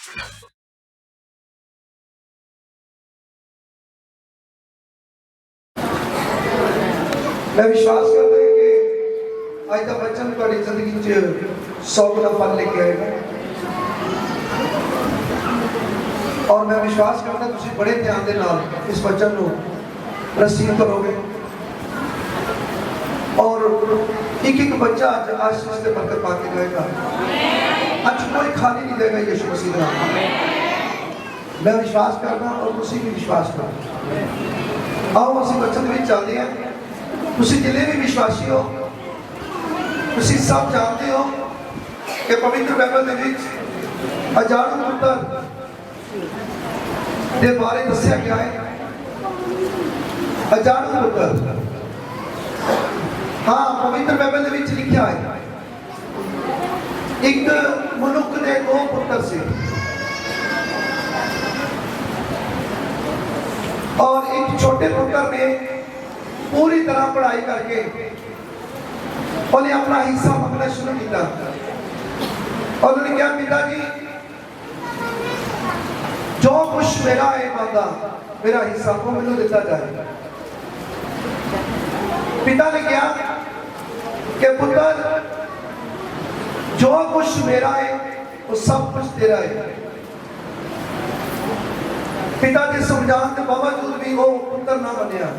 मैं विश्वास करता हूं कि अज का बचन तुम्हारी जिंदगी च 100 गुना फल लेके आएगा। और मैं विश्वास करता तुम बड़े ध्यान के नाल इस वचन को रिसीव करोगे और एक एक बच्चा अज आशीष से बरकत पाके जाएगा। अज कोई खाली नहीं देगा यीशु मसीह का नाम। मैं विश्वास करना और तुम भी विश्वास करो। आओ असं वचन में चलते हैं। तुम जिले भी विश्वासी हो, तुम सब जानते हो कि पवित्र बाइबल अजाड़ू पुत्र के बारे दसिया गया है। अजाड़ू पुत्र, हाँ, पवित्र बाइबल लिखा है एक मनुख ने 2 पुत्र से और एक छोटे पुत्र ने पूरी तरह पढ़ाई करके उन्हें अपना हिस्सा मंगना शुरू किया और उन्होंने कहा, पिताजी जो कुछ मेरा है मांगा मेरा हिस्सा को मैंने दिता जाए। पिता ने कहा कि पुत्र जो कुछ मेरा है वो सब कुछ तेरा है। पिता के समझाने के बावजूद भी वो पुत्र ना बनया।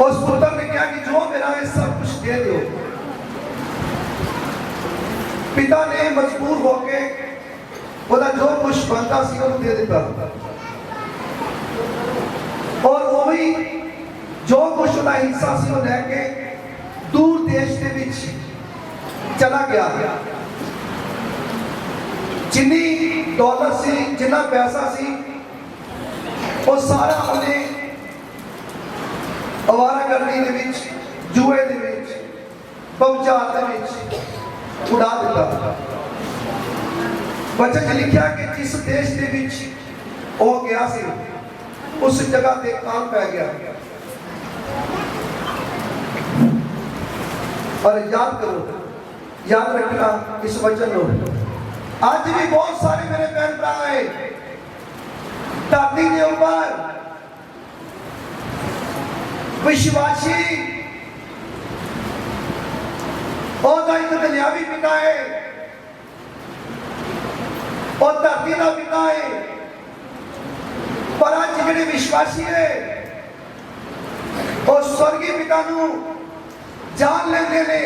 उस पुत्र ने कहा कि जो मेरा है सब कुछ दे दो। पिता ने मजबूर होके बोला जो कुछ बनता सी दे दिता और वो भी जो कुछ हिस्सा सी लैके दूर देश के बीच चला गया। जिन्नी दौलत सी जिन्ना पैसा सी वो सारा उन्हें अवारागर्दी दे विच, जुए दे विच, व्यभिचार दे विच उड़ा दिता। वचन लिखा कि जिस देश के विच हो गया सी उस जगह पे काल पै गया। और याद करो, याद रखना इस वचन को। आज भी बहुत सारे मेरे बहन भरा है धरती के ऊपर विश्वासी और एक दुनियावी पिता है और धरती का पिता है। पर आज जिहड़े विश्वासी है और स्वर्गीय पिता नू जान लेंदे ने,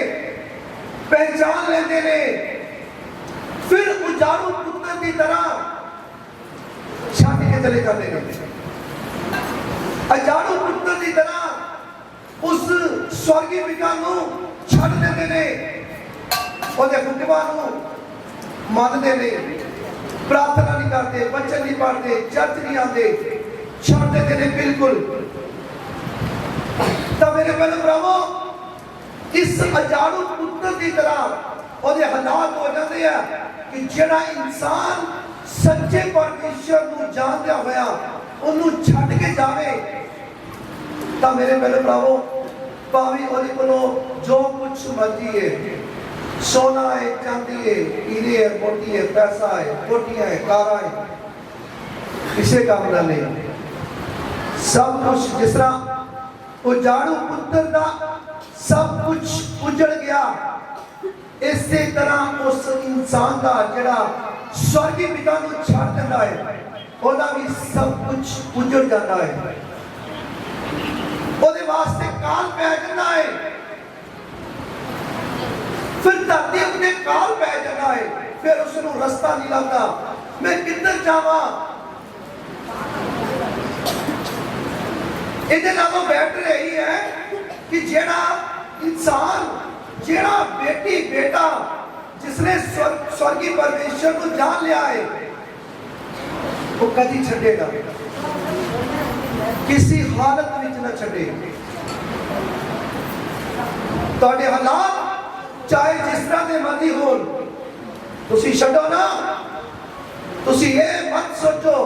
पहचान लेंदे ने, फिर उजाड़ू पुत्र की तरह छाट के चले जाते हैं। अजाड़ू पुत्र की तरह उस स्वर्गीय पिता को छड़ देते ने, उहदे हुक्मां नूं मानते ने, प्रार्थना नहीं करते, वचन नहीं पढ़ते, चर्च नहीं आते, छड़ देते ने बिल्कुल। तो मेरे बहन भरावो, इस अजाड़ू पुत्र की तरह उहदे हालात हो जाते हैं कि जिहड़ा इंसान सच्चे परमेश्वर को जानता होया उन्होंने छड़ के जावे। तो मेरे बहन भरावो, भावी उहदे कोलों जो कुछ मर्जी है, सोना है, चांदी है, हीरे है, मोती है, पैसा है, कोठियां है, कारां है, किसी काम ना नहीं। सब कुछ जिस तरह उजाड़ू पुत्र का सब कुछ उजड़ गया, इसी तरह उस इंसान का जिहड़ा स्वर्गीय पिता को छड़ देता है ओदा भी सब कुछ उजड़ जाता है। ओदे वास्ते काल पै जाता है, फिर धरती अपने काल पै जाता है, फिर उसनू रास्ता नहीं लगता मैं किधर जावां। इहदे नालों बेहतर यही है कि जेड़ा इंसान, जेड़ा बेटी बेटा जिसने स्वर्गीय परमेश्वर को जान लिया है वो कभी छड़ेगा, किसी हालत में ना छड़े। तुहाडे हालात चाहे जिस तरह के मर्जी हो, तुसी छड्डो ना। तुसी ये मत सोचो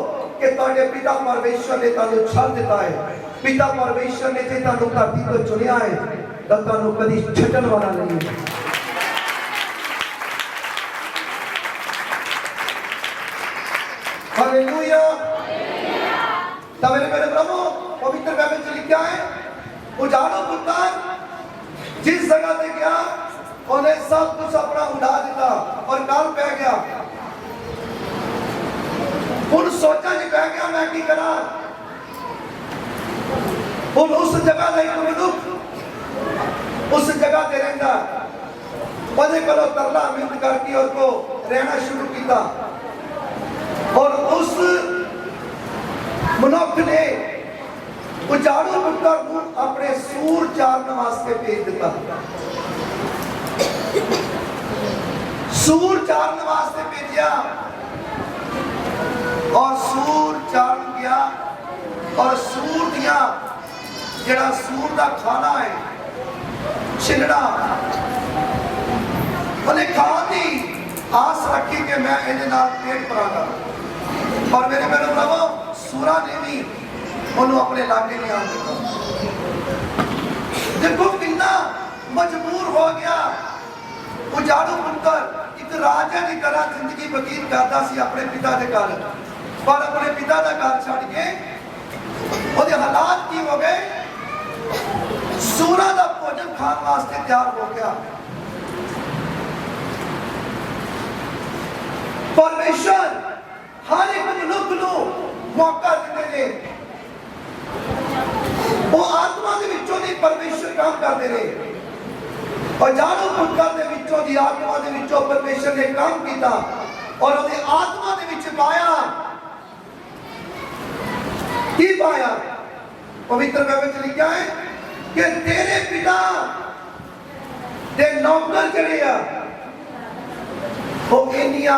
कि तुहाडे पिता परमेश्वर ने तुहानू छड़ दिता है। पिता परमेश्वर ने जे तुहानू धरती तो चुनिया है तो तुहानू कभी छड्डण वाला नहीं है। बाइबल में लिखा है उजाड़ो पुत्र जिस जगह पे गया उन्हें सब कुछ अपना उड़ा दिता और काल पै गया। उन सोचा कि पै गया मैं की करा। उन उस जगह का एक मनुष्य उस जगह पे रहता ਉਹਦੇ ਕੋਲੋਂ ਤਰਲਾ ਮਿੰਟ करके और को रहना शुरू किया और उस मनुष्य ने उजाड़ू पुत्र को अपने सूर चारने वास्ते भेज दिता। सूर चारने वास्ते भेजा और सूर चार गया और सूर दिया जड़ा सूर का खाना है छिलड़ा उन्हें खाने की आस रखी कि मैं इहदे नाल पेट भरांगा पर मेरे प्रभु सूरा ने भी उन्होंने अपने लागे नहीं आने दिता। देखो कितना मजबूर हो गया उजाड़ू पुत्र एक राजा की तरह जिंदगी व्यतीत करता सी अपने पिता के घर पर अपने पिता का घर छड़ के ਉਹਦੇ हालात की हो गए सूरा का भोजन खाने वास्ते तैयार हो गया। परमेश्वर हर एक मनुष्य को मौका देते हैं वो आत्मा के विचों दी परमेश्वर काम करते रहे और जानो पुत्र के विचों दी आत्मा के विचों परमेश्वर ने काम किया और उसने आत्मा के विच पाया की पाया पवित्र बाइबल में लिखा है कि तेरे पिता दे नौकर जड़े आ वो इनिया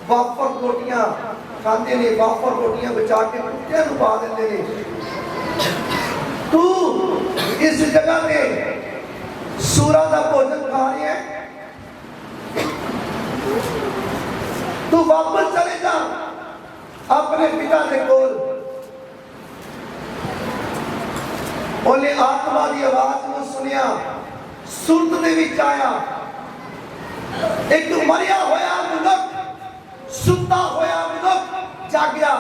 वाफर रोटियां खाते ने वाफर रोटियां बचा के कुत्ते को पा देते ने। तू इस जगह पे सूरा का भोजन खा रही है तू वापस चले जा अपने पिता के कोल। ओले आत्मा की आवाज को सुनिया सुरत दे विच आया एक मरिया होया मनुष्य सुता होया मनुष्य जागया।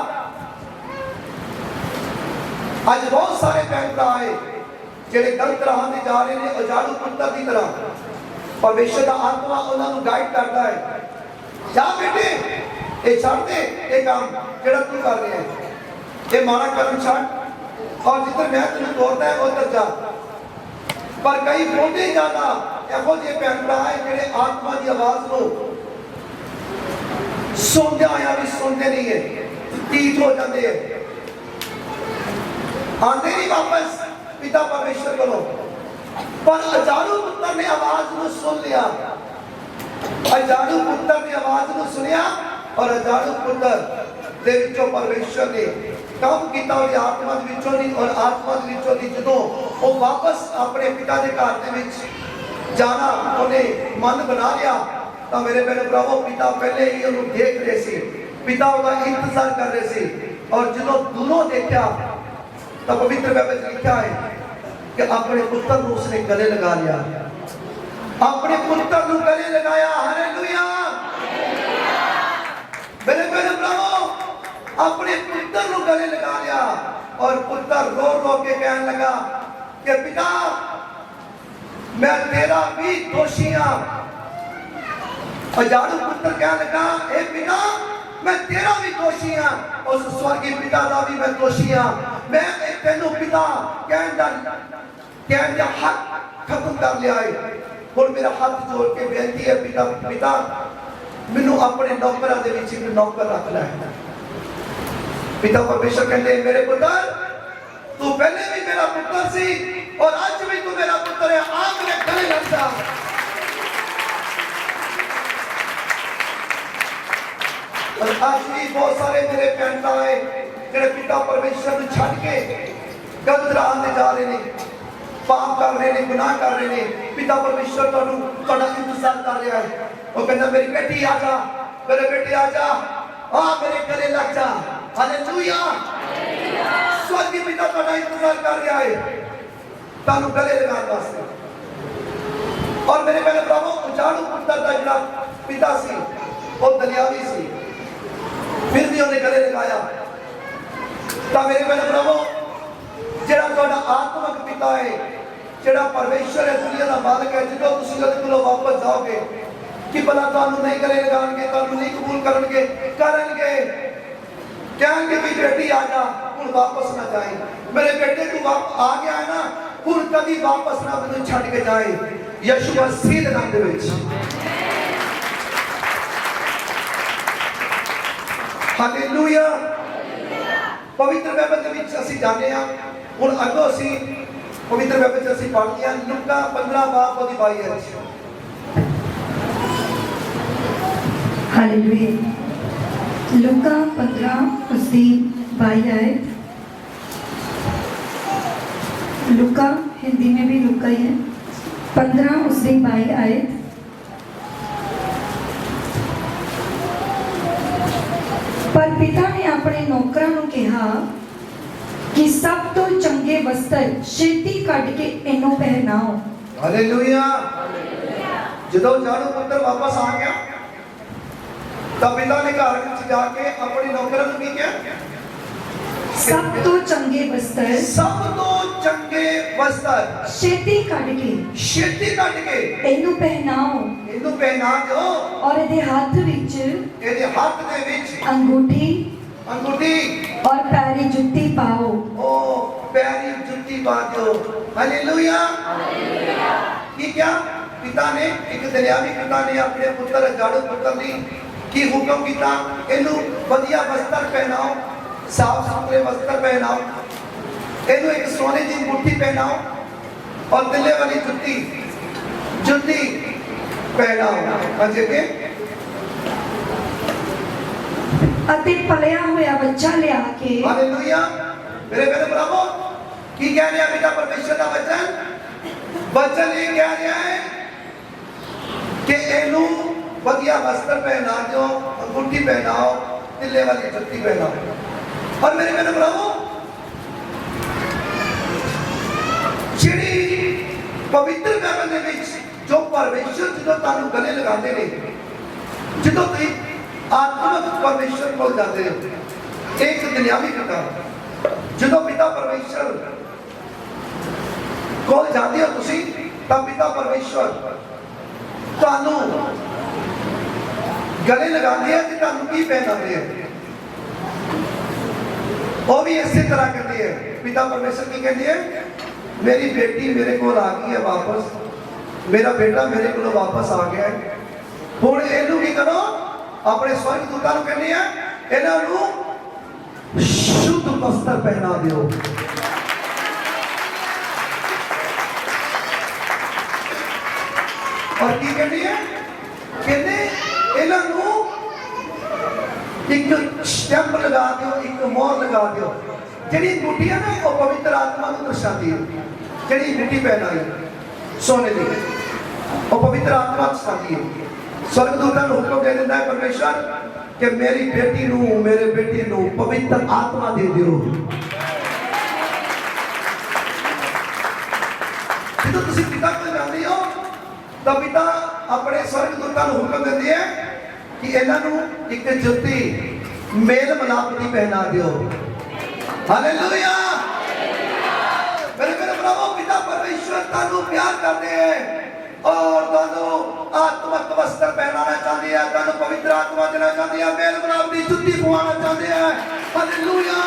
आज बहुत सारे भैन भरा है जेडे गलत राह में जा रहे हैं उजाड़ू पुत्र की तरह परमेश्वर का आत्मा उन्होंने गाइड करता है जा बेटे ये छड़ दे ये काम जेड़ा तू कर रहे हैं ये माड़ा कर्म छड़ और जिधर मैं तेन तोड़ता है उधर जा। पर कई बोलते जाना एहो जे भैन भरा है जेडे आत्मा की आवाज को सुनते आया भी सुनते नहीं है तीत हो जाते हैं आते नहीं वापस पिता परमेश्वर को। पर अजाड़ू पुत्र ने आवाज को सुन लिया अजाड़ू पुत्र ने आवाज को सुनिया और अजाड़ू पुत्र दे विचों परमेश्वर ने काम किया और आत्मा दे विचों नहीं और आत्मा दे विचों दी जदों वो वापस अपने पिता के घर दे विच जाना उन्हें मन बना लिया तो मेरे प्रभु पिता पहले ही उन्हें देख रहे थे पिता उसका इंतजार कर रहे थे और जो दोनों देखा तो पवित्र बाइबल में लिखा है कि अपने पुत्र को उसने गले लगा लिया अपने पुत्र को गले लगाया। हालेलुया मेरे प्रभु अपने पुत्र को गले लगा लिया और पुत्र रो रो के कहने लगा कि पिता मैं तेरा भी दोषी हूं। अजाड़ू पुत्र कहने लगा ए पिता मैं तेरा भी दोषी हां उस स्वर्गीय पिता का भी मैं दोषी हां मैं तेनों पिता कहने हक खत्म कर लिया है और मेरा हाथ जोड़ के बेनती है पिता पिता मैनू अपने नौकरां दे विच एक नौकर रख लै। पिता परमेश्वर कहते मेरे पुत्र तू पहले भी मेरा पुत्र सी और आज भी तू मेरा पुत्र है आ मेरे गले लग जा। और आज भी बहुत सारे मेरे भैन भाई जेडे पिता परमेश्वर को छड़ के गलत राह में जा रहे हैं पाप कर रहे हैं गुनाह कर रहे हैं पिता परमेश्वर तुहाडा इंतजार कर रहा है वो कहता मेरी बेटी आ जा मेरे बेटी आ जा आ मेरे गले लग जा। हालेलुया स्वर्गीय पिता तुहाडा इंतजार कर रहा है तानू गले लगाने वास्ते। और मेरे पहले प्रभु उजाड़ू पुत्र का जिहड़ा पिता सी वो दलियावी सी फिर भी उन्हें गले लगाया तो मेरे पहले प्रभु ਜਿਹੜਾ ਤੁਹਾਡਾ ਆਤਮਿਕ ਪਿਤਾ ਹੈ, ਜਿਹੜਾ ਪਰਮੇਸ਼ਰ ਹੈ, ਦੁਨੀਆ ਦਾ ਮਾਲਕ ਹੈ, ਜਦੋਂ ਤੁਸੀਂ ਉਹਦੇ ਕੋਲੋਂ ਵਾਪਸ ਜਾਓਗੇ ਕਿ ਭਲਾ ਤੁਹਾਨੂੰ ਨਹੀਂ ਗਲੇ ਲਗਾਉਣਗੇ, ਤੁਹਾਨੂੰ ਨਹੀਂ ਕਬੂਲ ਕਰਨਗੇ, ਕਹਿਣਗੇ ਕਿ ਬੇਟੀ ਆ ਜਾ, ਹੁਣ ਵਾਪਸ ਨਾ ਜਾਏ, ਮੇਰੇ ਬੇਟੇ ਤੂੰ ਆ ਗਿਆ ਹੈ ਨਾ, ਹੁਣ ਕਦੀ ਵਾਪਸ ਨਾ ਮੈਨੂੰ ਛੱਡ ਕੇ ਜਾਏ, ਯਿਸੂ ਮਸੀਹ ਦੇ ਨਾਮ ਦੇ ਵਿੱਚ। ਹਾਲੇਲੂਇਆ। ਪਵਿੱਤਰ ਬਾਈਬਲ ਦੇ ਵਿੱਚ ਅਸੀਂ ਜਾਣਦੇ ਹਾਂ। ਹੁਣ ਅੱਗੋਂ ਅਸੀਂ ਪਵਿੱਤਰ ਬਾਈਬਲ ਚ ਅਸੀਂ ਪੜ੍ਹਦੇ ਹਾਂ ਲੂਕਾ 15 ਬਾਬ ਉਹਦੀ 22 ਵਿੱਚ। हालेलुया। लूका 15 उसकी 22 आयत। लूका हिंदी में भी लूका ही है। 15 उसकी 22 आयत। पर पिता ने अपने नौकरां नूं कहा कि सब तो चंगे वस्त्र छेती कढ़ के इन्हों पहनाओ। हालेलुया। ਜਦੋਂ ਜਾਣੂ ਪੁੱਤਰ ਵਾਪਸ ਆ ਗਿਆ ਤਾਂ ਪਿਤਾ ਨੇ ਘਰ ਵਿੱਚ ਜਾ ਕੇ ਆਪਣੇ ਨੌਕਰਾਂ ਨੂੰ ਕੀ ਕਿਹਾ? सब तो चंगे वस्त्र, ਸਭ ਤੋਂ ਚੰਗੇ ਵਸਤਰ छेती कढ़ के ਛੇਤੀ ਕੱਢ ਕੇ इन्हों पहनाओ ਇਹਨੂੰ ਪਹਿਨਾ ਦਿਓ। और इहदे हाथ विच ਇਹਦੇ ਹੱਥ ਦੇ ਵਿੱਚ अंगूठी ਅੰਗੂਠੀ और पैरी जुत्ती पाओ। ਉਹ ਪੈਰੀ ਜੁੱਤੀ ਪਾ ਦਿਓ। ਹਾਲੇਲੂਇਆ। ਕੀ ਕਿਹਾ ਪਿਤਾ ਨੇ? ਇੱਕ ਦਰਿਆਵੀ ਪਿਤਾ ਨੇ ਆਪਣੇ ਪੁੱਤਰ ਜਾੜੂ ਪੁੱਤਰ ਨੂੰ ਕੀ ਹੁਕਮ ਕੀਤਾ? ਇਹਨੂੰ ਵਧੀਆ ਵਸਤਰ ਪਹਿਨਾਓ, ਸਾਫ ਸੁਥਰੇ ਵਸਤਰ ਪਹਿਨਾਓ, ਇਹਨੂੰ ਇੱਕ ਸੋਨੇ ਦੀ ਮੁੱਠੀ ਪਹਿਨਾਓ और तिल्ले वाली जुत्ती पहनाओ। अच्छे के अते पलिया होया बच्चा लिया के। हालेलुया। मेरे बहनों ब्रावो, की कह रहे हैं पिता परमेश्वर का वचन ये कह रहा है कि एनू बढ़िया वस्त्र पहना दो, अंगूठी पहनाओ, तिल्ले वाली जुत्ती पहनाओ। और मेरे बहनों ब्रावो, ਜਿਹੜੀ ਪਵਿੱਤਰ ਬਾਈਬਲ ਦੇ ਵਿੱਚ ਜੋ ਪਰਮੇਸ਼ਰ ਜਦੋਂ ਤੁਹਾਨੂੰ ਗਲੇ ਲਗਾਉਂਦੇ ਨੇ, ਜਦੋਂ ਤੁਸੀਂ ਆਤਮਿਕ ਪਰਮੇਸ਼ਰ ਕੋਲ ਜਾਂਦੇ ਹੋ, ਇੱਕ ਦੁਨਿਆਵੀ ਪਿਤਾ, ਜਦੋਂ ਪਿਤਾ ਪਰਮੇਸ਼ਰ ਕੋਲ ਜਾਂਦੇ ਹੋ ਤੁਸੀਂ, ਤਾਂ ਪਿਤਾ ਪਰਮੇਸ਼ਰ ਤੁਹਾਨੂੰ ਗਲੇ ਲਗਾਉਂਦੇ ਆ ਕਿ ਤੁਹਾਨੂੰ ਕੀ ਪਹਿਨਾਉਂਦੇ ਆ। ਉਹ ਵੀ ਇਸੇ ਤਰ੍ਹਾਂ ਕਹਿੰਦੇ ਆ। ਪਿਤਾ ਪਰਮੇਸ਼ਰ ਕੀ ਕਹਿੰਦੇ ਆ? मेरी बेटी मेरे को आ गई है वापस, मेरा बेटा मेरे को वापस आ गया है। हुण इहनूं की करो? अपने स्वर्ग दूतां नूं कहनी है, इन्हां नूं शुद्ध वस्त्र पहना दिओ। और की कहनी है? कहने इन्हां नूं एक स्टैंप लगा दिओ, एक मोहर लगा दिओ। ਜਿਹੜੀ ਮੁੱਠੀ ਹੈ ਨਾ, ਉਹ ਪਵਿੱਤਰ ਆਤਮਾ ਨੂੰ ਦਰਸਾਉਂਦੀ ਹੈ। ਜਿਹੜੀ ਮੁੱਠੀ ਪਹਿਨਾਈ ਸੋਨੇ ਦੀ, ਉਹ ਪਵਿੱਤਰ ਆਤਮਾ ਦਰਸਾਉਂਦੀ ਹੈ। स्वर्गदूतां ਨੂੰ ਹੁਕਮ ਦੇ ਦਿੰਦਾ ਹੈ ਪਰਮੇਸ਼ਰ ਕਿ ਮੇਰੀ ਬੇਟੀ ਨੂੰ, ਮੇਰੇ ਬੇਟੀ ਨੂੰ ਪਵਿੱਤਰ ਆਤਮਾ ਦੇ ਦਿਓ। ਜਦੋਂ ਤੁਸੀਂ ਪਿਤਾ ਕੋਲ ਜਾਂਦੇ ਹੋ ਤਾਂ ਪਿਤਾ ਆਪਣੇ स्वर्गदूतां ਨੂੰ ਹੁਕਮ ਦਿੰਦੇ ਹੈ ਕਿ ਇਹਨਾਂ ਨੂੰ ਇੱਕ ਜੁੱਤੀ ਮੇਲ ਮਿਲਾਪ ਦੀ ਪਹਿਨਾ ਦਿਓ। हालेलुया। मेरे प्रभु पिता परमेश्वर तानू प्यार करते हैं और तानू आत्मिक वस्त्र पहनाना चाहते हैं, तानू पवित्र आत्मा देना चाहते हैं, मेल मिलाप की जुत्ती पवाना चाहते हैं। हालेलुया।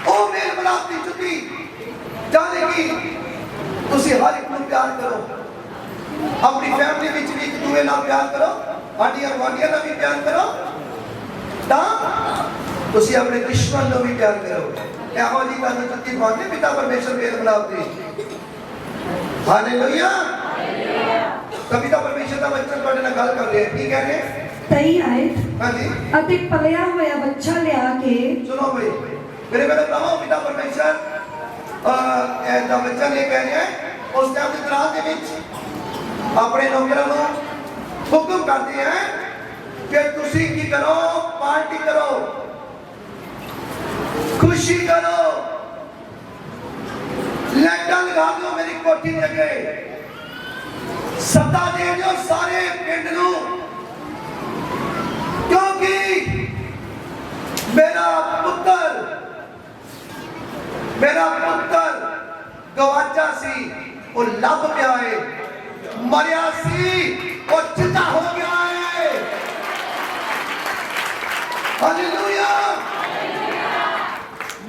ओ मेल मिलाप की जुत्ती जानेगी तुसी हर एक को प्यार करो, अपनी फैमिली विच भी एक दूसरे नाल प्यार करो, आंडियां गुआंढियां नाल भी प्यार करो, ਤੁਸੀਂ ਆਪਣੇ ਦੁਸ਼ਮਣ ਨੂੰ ਵੀ ਪਿਆਰ ਕਰੋ। ਇਹੋ ਜਿਹੀ ਤੁਹਾਨੂੰ ਜੁੱਤੀ ਪਾਉਂਦੇ ਪਿਤਾ ਪਰਮੇਸ਼ਰ ਮੇਲ ਮਿਲਾਪ ਦੀ। ਹਾਲੇਲੂਇਆ। ਪਿਤਾ ਪਰਮੇਸ਼ਰ ਦਾ ਵਚਨ ਤੁਹਾਡੇ ਨਾਲ ਗੱਲ ਕਰ ਰਿਹਾ ਹੈ। ਕੀ ਕਹਿ ਰਹੇ? 23 ਆਇਤ। ਹਾਂਜੀ। ਅਤੇ ਪਲਿਆ ਹੋਇਆ ਬੱਚਾ ਲਿਆ ਕੇ। ਸੁਣੋ ਬਈ ਮੇਰੇ ਭਰਾਵੋ, ਪਿਤਾ ਪਰਮੇਸ਼ਰ ਦਾ ਵਚਨ ਇਹ ਕਹਿ ਰਿਹਾ ਹੈ, ਉਸ ਟਾਈਮ ਦੇ ਦੌਰਾਨ ਦੇ ਵਿੱਚ ਆਪਣੇ ਨੌਕਰਾਂ ਨੂੰ ਹੁਕਮ ਕਰਦੇ ਹੈ कि तुसी की करो? पार्टी करो, खुशी करो, लैंटा लगा दो मेरी कोठी दे अगे, सत्ता दे दो सारे पिंड नूं, क्योंकि मेरा पुत्र मेरा पुत्र गवाचा सी वो लभ गया है, मरिया सी वो जिंदा हो गया है। हालेलुया।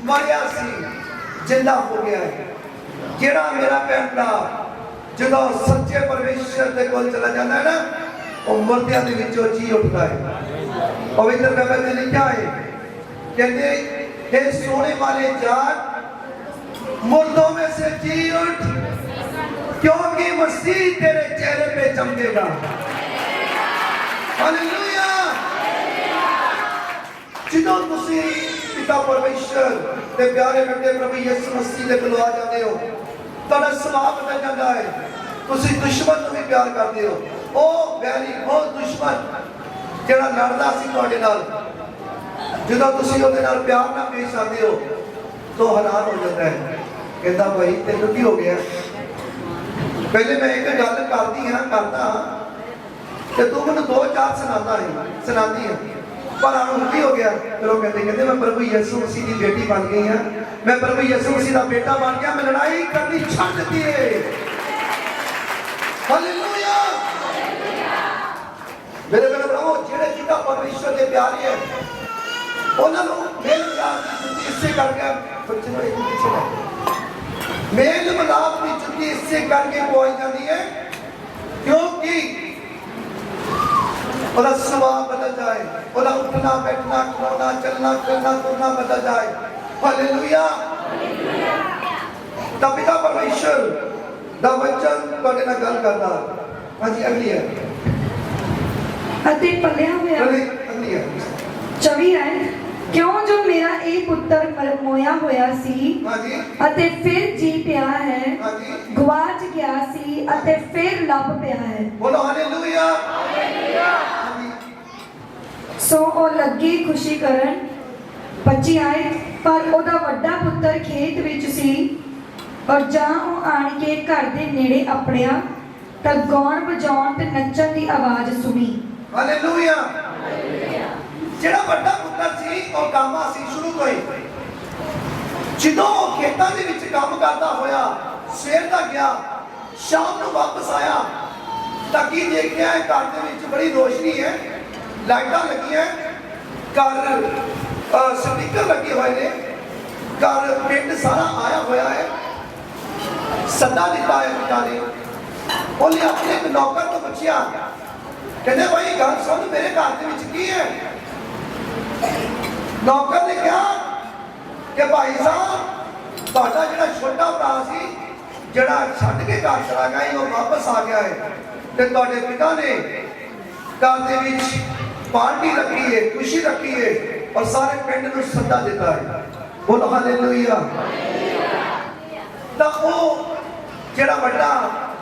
मरिया सी जिंदा हो गया है। जेड़ा मेरा भैन भरा जो सच्चे परमेश्वर के कोल चला जाता है ना, वो मुर्दियां दे विचों जी उठता है। पवित्र बाइबल में लिखा है, कहते हे सोने वाले जाट मुर्दों में से जी उठ, क्योंकि मसीह तेरे चेहरे पे चमकेगा। हालेलुया। जिदों तुसी पिता परमेश्वर ते प्यारे बेटे प्रभु यीशु मसीह दे कोल आ जाते हो, तुहाडा सुभाव बदल जाता है। तुसी दुश्मन नूं भी प्यार करते हो। ओ बैरी, ओ दुश्मन जेड़ा लड़दा सी तुहाडे नाल, ਜਦੋਂ ਤੁਸੀਂ ਉਹਦੇ ਨਾਲ ਪਿਆਰ ਨਾਲ ਪੇਸ਼ ਆਉਂਦੇ ਹੋ तो हैरान हो जाता है, कहता भाई तेन की हो गया। पहले मैं एक गल करता तो तू मैं 2-4 सुनाती है पर हूँ की हो गया। फिर वो कहते मैं प्रभु यीशु मसीह की बेटी बन गई हाँ, मैं प्रभु यीशु मसीह का बेटा बन गया, मैं लड़ाई करनी छड्ड दी है। हालेलुया। मेरे मेरे प्रभु जेड़े जिदा परमेश्वर के प्यारे है उन्होंने मेल मिलाप की जुत्ती इससे करके मेल मिलाप की जुत्ती इससे करके पहुंच जाती है क्योंकि उसका स्वभाव बदल जाए, उसका उठना बैठना खलोना चलना फिरना तुरना बदल जाए। हालेलुया। तब पिता परमेश्वर दा वचन तुहाडे नाल गल करदा। हां जी अगली है अते पल्लिया होया अगली है 24 है, क्यों जो मेरा एक पुत्र मोया होया सी अते फिर जी पिया है, गवाच गया सी अते फिर लभ पिया है। बोलो हालेलुया। सो ओ लगी खुशी करन 25 आए, पर ओदा वड्डा पुत्र खेत विच सी और जां ओ आण के घर दे नेड़े अपड़िया तां गौण बजाउण ते नच्चण दी आवाज सुनी। हालेलुया। जेड़ा वड्डा पुत्र सी और कामा सी शुरू तो ही ਜਦੋਂ खेतों के विच काम करता होया सवेर दा गया शाम ਨੂੰ वापस आया ਤਾਂ ਕੀ ਦੇਖਿਆ ਹੈ ਘਰ ਦੇ ਵਿੱਚ बड़ी रोशनी है, लाइटां लगी है, घर स्पीकर लगे हुए ने, घर पिंड सारा आया होया है। सदा दिता है पिता ने। ਉਹਨੇ ਆਪਣੇ ਇੱਕ ਨੌਕਰ ਤੋਂ ਪੁੱਛਿਆ, ਕਹਿੰਦੇ ਭਾਈ ਗੱਲ ਸੁਣ ਮੇਰੇ ਘਰ ਦੇ ਵਿੱਚ ਕੀ ਹੈ। नौकर ने कहा कि भाई साहब ਤੁਹਾਡਾ ਜਿਹੜਾ ਛੋਟਾ ਭਰਾ ਸੀ ਜਿਹੜਾ ਛੱਡ ਕੇ ਘਰ ਚਲਾ ਗਿਆ ਉਹ ਵਾਪਸ ਆ ਗਿਆ ਹੈ ਤੇ ਤੁਹਾਡੇ ਪਿਤਾ ਨੇ ਘਰ ਦੇ ਵਿੱਚ ਪਾਰਟੀ ਰੱਖੀ ਹੈ, ਖੁਸ਼ੀ ਰੱਖੀ ਹੈ और सारे पिंड ਨੂੰ ਸੱਦਾ ਦਿੱਤਾ ਹੈ। ਬੋਲੋ ਹਾਲੇਲੂਇਆ। ਤਾਂ ਉਹ ਜਿਹੜਾ ਵੱਡਾ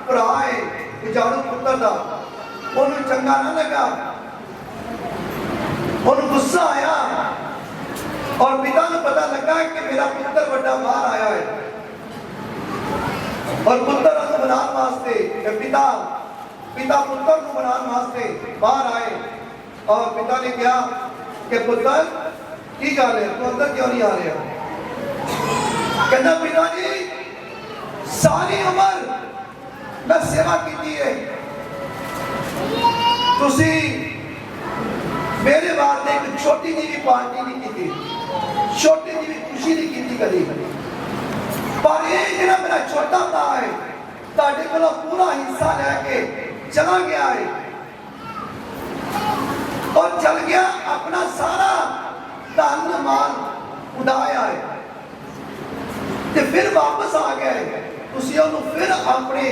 ਭਰਾ ਹੈ ਜਾਣੂ ਪੁੱਤਰ ਦਾ ਉਹਨੂੰ ਚੰਗਾ ਨਾ ਲੱਗਾ, ਉਹਨੂੰ गुस्सा आया और पिता को पता लगा कि मेरा पुत्र बड़ा बाहर आया है और पुत्र को बनाने वास्ते पिता पुत्र को बनाने वास्ते बाहर आए और पिता ने कहा कि पुत्र की गल है तू अंदर क्यों नहीं आ रहा। कहता पिता जी सारी उम्र मैं सेवा की है, तुसी मेरे वास्ते एक छोटी जी भी पार्टी नहीं की, छोटी जी भी खुशी नहीं की कभी, पर ये जो मेरा छोटा भरा है तुहाडे कोलों पूरा हिस्सा लैके चला गया है और चल गया अपना सारा धन माल उड़ाया है ते फिर वापस आ गया है। तुसी उन्होंने फिर अपने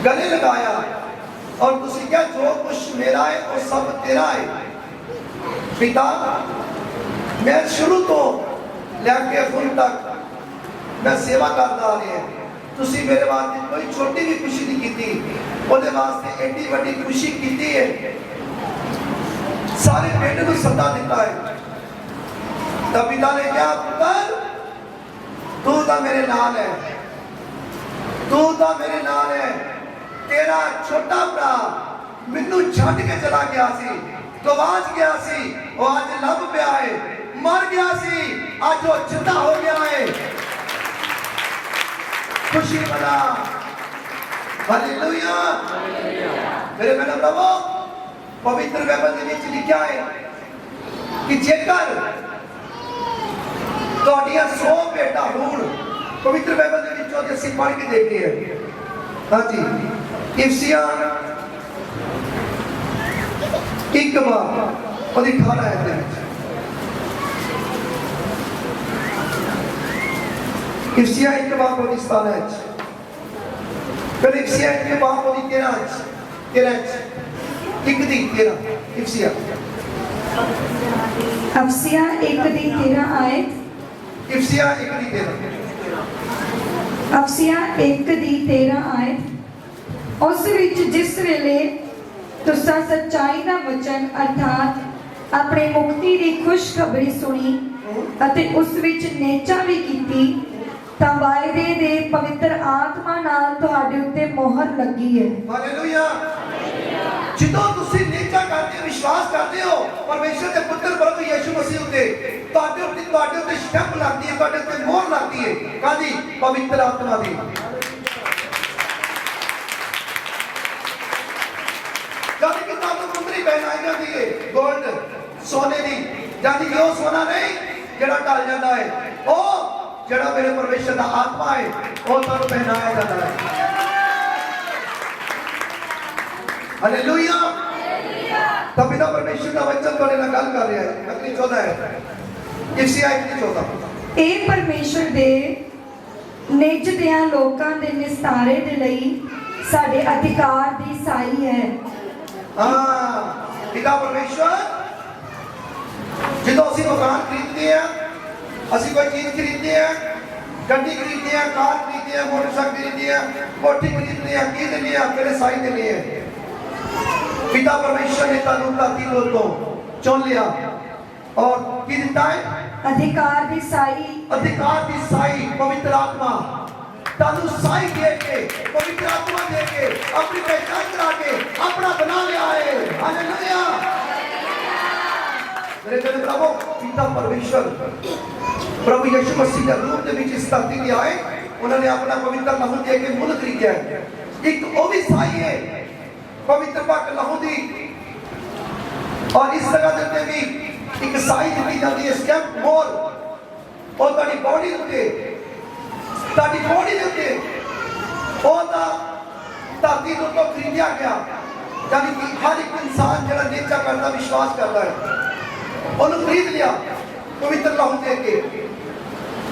गले लगाया और तुसी क्या जो कुछ मेरा है वो सब तेरा है। पिता मैं शुरू तो लैके फुल तक मैं सेवा करता आ रहा है, तुसी मेरे वास्ते कोई छोटी भी खुशी नहीं की, ਉਹਦੇ वास्ते एडी बड़ी खुशी की है, सारे पिंड को सदा दिता है। तब पिता ने कहा पुत्र तू तो मेरे नाल है, तू तो मेरे नाल है, तेरा छोटा भरा मैनू छड्ड के चला गया सी, गवाच गया सी, वो आज लभ पिया है, मर गया सी, आज वो जिंदा हो गया है। खुशी मना। हालेलुया। मेरे बहनों प्रभु, पवित्र बाइबल ਦੇ ਵਿੱਚ ਲਿਖਿਆ ਹੈ ਕਿ ਜੇਕਰ ਤੁਹਾਡੀਆਂ 100 ਭੇਡਾਂ ਹੋਣ, ਪਵਿੱਤਰ ਬਾਈਬਲ ਦੇ ਵਿੱਚੋਂ ਜੇ ਅਸੀਂ ਪੜ੍ਹ ਕੇ ਦੇਖਦੇ ਹਾਂ, ਹਾਂਜੀ ਇਫਸੀਆਂ 1 ਉਹਦੀ 18 ਆਇਤ ਦੇ ਵਿੱਚ, ਇਫਸੀਆਂ 1 ਉਹਦੀ 17 ਵਿੱਚ, ਫਿਰ ਇਫਸੀਆਂ 1 ਉਹਦੀ 13 ਵਿੱਚ, 1 ਦੀ 13 ਇਫਸੀਆਂ ਅਫਸੀਆ 1 ਦੀ 13 ਆਇਤ, ਇਫਸੀਆਂ 1 ਦੀ 13, ਅਫਸੀਆ 1 ਦੀ 13 ਆਇਤ। ਉਸ ਵਿੱਚ ਜਿਸ ਵੇਲੇ ਤੁਸਾਂ ਸੱਚਾਈ ਦਾ ਵਚਨ ਅਰਥਾਤ ਆਪਣੇ ਮੁਕਤੀ ਦੀ ਖੁਸ਼ਖਬਰੀ ਸੁਣੀ ਅਤੇ ਉਸ ਵਿੱਚ ਨੇਚਾ ਵੀ ਕੀਤੀ, ਤਾਂ ਵਾਅਦੇ ਦੇ ਪਵਿੱਤਰ ਆਤਮਾ ਨਾਲ ਤੁਹਾਡੇ ਉੱਤੇ ਮੋਹਰ ਲੱਗੀ ਹੈ। ਹਾਲੇਲੂਇਆ। ਜਦੋਂ ਤੁਸੀਂ ਨੇਚਾ ਕਰਦੇ ਹੋ, ਵਿਸ਼ਵਾਸ ਕਰਦੇ ਹੋ ਪਰਮੇਸ਼ਰ ਦੇ ਪੁੱਤਰ ਪ੍ਰਭੂ ਯਿਸੂ ਮਸੀਹ ਉੱਤੇ, ਤੁਹਾਡੇ ਉੱਤੇ ਸਟੈਂਪ ਲੱਗਦੀ ਹੈ, ਤੁਹਾਡੇ ਉੱਤੇ ਮੋਹਰ ਲੱਗਦੀ ਹੈ, ਕਾਹਦੀ? ਪਵਿੱਤਰ ਆਤਮਾ ਦੀ। ਜਦ ਕਿ ਤੁਹਾਨੂੰ ਮੁੰਦਰੀ ਪਹਿਨਾਈ ਜਾਂਦੀ ਹੈ ਗੋਲਡ, ਸੋਨੇ ਦੀ, ਜਦ ਕਿ ਉਹ ਸੋਨਾ ਨਹੀਂ ਜਿਹੜਾ ਢਲ ਜਾਂਦਾ ਹੈ, ਉਹ ਜਿਹੜਾ ਮੇਰੇ ਪਰਮੇਸ਼ਰ ਦਾ ਆਤਮਾ ਹੈ, ਉਹ ਤੁਹਾਨੂੰ ਪਹਿਨਾਇਆ ਜਾਂਦਾ ਹੈ। हालेलुया। तब पिता परमेश्वर का वचन थोड़े ना गल कर रहा है। अगली 14 है, इफिसियां 1:14। ਇਹ ਪਰਮੇਸ਼ਰ ਦੇ ਨਿਜਦਿਆਂ ਲੋਕਾਂ ਦੇ ਨਿਸਤਾਰੇ ਦੇ ਲਈ ਸਾਡੇ ਅਧਿਕਾਰ ਦੀ ਸਾਈ ਹੈ। हाँ, पिता परमेश्वर ਜਦੋਂ ਅਸੀਂ ਮਕਾਨ ਖਰੀਦਦੇ ਆ, ਅਸੀਂ ਕੋਈ ਚੀਜ਼ ਖਰੀਦਦੇ ਆ, ਗੱਡੀ ਖਰੀਦਦੇ ਆ, ਕਾਰ ਖਰੀਦਦੇ ਆ, ਮੋਟਰਸਾਈਕਲ ਖਰੀਦਦੇ ਆ, ਕੋਠੀ ਖਰੀਦਦੇ ਆ, ਕੀ ਦਿੰਦੇ ਆ? ਕਿਹੜੇ ਸਾਈ ਦਿੰਦੇ ਆ? पिता परमेश्वर ने तानू ताती को चुन लिया और की दिता है? अधिकार दी साई, अधिकार दी साई, पवित्र आत्मा तानू साई दे के, पवित्र आत्मा दे के, अपनी पहचान करा के अपना बना लिया है। हालेलुया। मेरे प्यारे प्रभु, पिता परमेश्वर प्रभु यीशु मसीह के रूप में इस धरती में आए, उन्होंने अपना पवित्र लहू दे के मुल खरीदा है। एक वो भी साई है पवित्र पक लहू दी, और इस जगह देते भी एक साई दी जाती है, स्टैंप मोर, और ताड़ी बॉडी उत्ते, ताड़ी बॉडी उत्ते ओदा धरती तो खरीदिया गया, यानी कि हर एक इंसान जरा नेचा करता, विश्वास करता है, उन्हें खरीद लिया पवित्र लहू दे के।